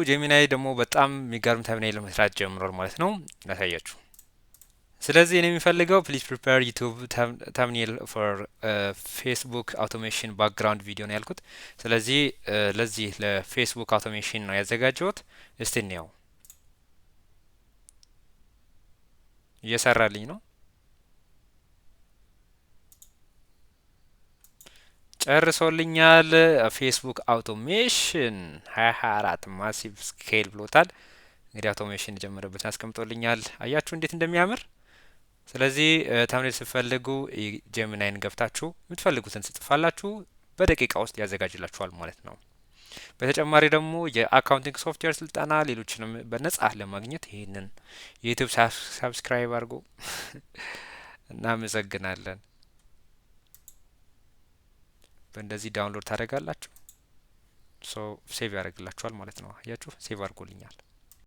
ጄሚናይ ደግሞ በጣም የሚገርም ተምኔል መስራት ጀምሯል ማለት ነው። ላሳያችሁ። ስለዚህ እኔ የሚፈልገው ፕሊዝ ፕሪፔር ዩቱብ ተምኔል ፎር ፌስቡክ አውቶሜሽን ባክግራውንድ ቪዲዮ ነው ያልኩት። ስለዚህ ለዚህ ለፌስቡክ አውቶሜሽን ነው ያዘጋጀሁት። እስቲ እንየው። እየሰራልኝ ነው። ጨርሶልኛል። ፌስቡክ አውቶሜሽን 2024 ማሲቭ ስኬል ብሎታል። እንግዲህ አውቶሜሽን የጀመረበትን አስቀምጦልኛል። አያችሁ እንዴት እንደሚያምር። ስለዚህ ተምኔል ስትፈልጉ ጄሚናይን ገብታችሁ የምትፈልጉትን ትጽፋላችሁ፣ በደቂቃ ውስጥ ያዘጋጅላችኋል ማለት ነው። በተጨማሪ ደግሞ የአካውንቲንግ ሶፍትዌር ስልጠና ሌሎችንም በነጻ ለማግኘት ይህንን የዩቲዩብ ሳብስክራይብ አድርጎ እናመሰግናለን። በእንደዚህ ዳውንሎድ ታደርጋላችሁ። ሴቭ ያደርግላችኋል ማለት ነው። አያችሁ ሴቭ አድርጎልኛል።